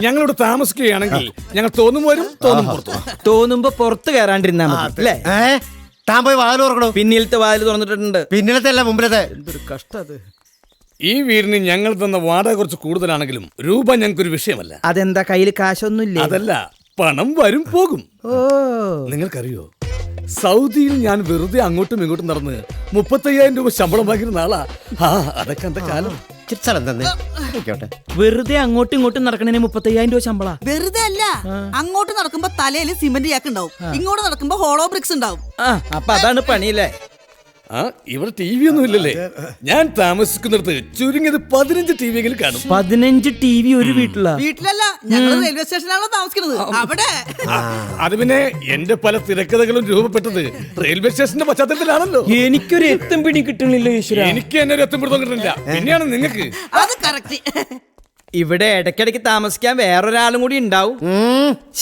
ഞങ്ങളോട് താമസിക്കുകയാണെങ്കിൽ ഞങ്ങൾ തോന്നും വരും തോന്നും പുറത്തു തോന്നുമ്പോ പുറത്ത് കയറാണ്ടിരുന്നാ മതി അല്ലേ? താൻ പോയി വാതിൽ തുറക്കണോ? പിന്നിലത്തെ വാതിൽ തുറന്നിട്ടുണ്ട്. പിന്നിലത്തെ അല്ല മുമ്പിലത്തെ. എന്തൊരു കഷ്ടം അത്. ഈ വീടിന് ഞങ്ങൾ തന്ന വാടക കുറച്ച് കൂടുതലാണെങ്കിലും രൂപ ഞങ്ങൾക്കൊരു വിഷയമല്ല. അതെന്താ കയ്യിൽ കാശൊന്നുമില്ലേ? അതല്ല, പണം വരും പോകും. ഓ, നിങ്ങൾക്കറിയോ, സൗദിയിൽ ഞാൻ വെറുതെ അങ്ങോട്ടും ഇങ്ങോട്ടും നടന്ന് 35,000 രൂപ ശമ്പളം വാങ്ങിയിരുന്ന ആളാ. അതൊക്കെ എന്താ കാലം. ചിരിച്ചാലും തന്നെ ആയിക്കോട്ടെ. വെറുതെ അങ്ങോട്ടും ഇങ്ങോട്ടും നടക്കണേന് 35,000 രൂപ ശമ്പള. വെറുതെ അല്ല, അങ്ങോട്ട് നടക്കുമ്പോ തലയിൽ സിമന്റ് ചാക്ക് ഉണ്ടാവും, ഇങ്ങോട്ട് നടക്കുമ്പോ ഹോളോ ബ്രിക്സ് ഉണ്ടാവും. അപ്പൊ അതാണ് പണിയല്ലേ? ഇവിടെ ടി വി ഒന്നും ഇല്ലല്ലേ? ഞാൻ താമസിക്കുന്നിടത്ത് ചുരുങ്ങിയത് 15 ടി വി എങ്കിലും കാണും. 15 TV ഒരു വീട്ടിലാ? വീട്ടിലല്ല, ഞങ്ങൾ റെയിൽവേ സ്റ്റേഷനിലാണോ താമസിക്കുന്നത്, അവിടെ. അത് പിന്നെ എന്റെ പല തിരക്കഥകളും രൂപപ്പെട്ടത് റെയിൽവേ സ്റ്റേഷന്റെ പശ്ചാത്തലത്തിലാണല്ലോ. എനിക്കൊരു എത്തും പിടി കിട്ടണില്ല ഈശ്വര. എനിക്ക് എന്നെ ഒരു എത്തും പിടുത്തം കിട്ടുന്നില്ല. പിന്നെയാണ് നിങ്ങൾക്ക്. അത് കറക്റ്റ്. ഇവിടെ ഇടയ്ക്കിടയ്ക്ക് താമസിക്കാൻ വേറൊരാളും കൂടി ഉണ്ടാവും.